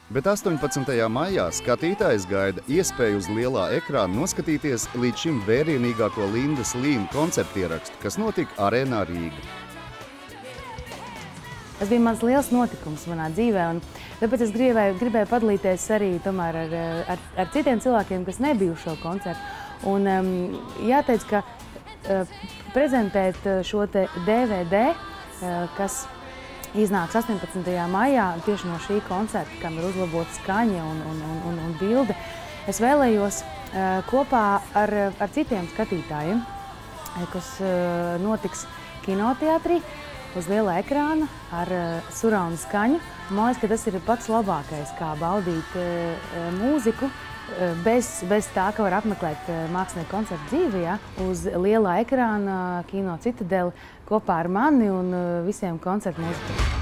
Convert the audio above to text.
Bet 18. maijā skatītājs gaida iespēju uz lielā ekrāna noskatīties līdz šim vērienīgāko Lindas Līna koncertu ierakstu, kas notika Arēnā Rīga. Tas bija mans liels notikums manā dzīvē, un tāpēc es gribēju padalīties arī tomēr ar citiem cilvēkiem, kas nebija uz šo koncertu. Un jāteic, ka prezentēt šo te DVD, kas iznāks 18. maijā tieši no šī koncerta, kam ir uzlabota skaņa un bilde. Es vēlējos kopā ar citiem skatītājiem, kas notiks kinoteātrī uz liela ekrāna ar surround skaņu. Man liekas, ka tas ir pats labākais, kā baudīt mūziku, bez tā, ka var apmeklēt mākslinieku koncertu dzīvi, ja, uz lielā ekrāna Kino Citadeli kopā ar mani un visiem koncertu mūzikiem.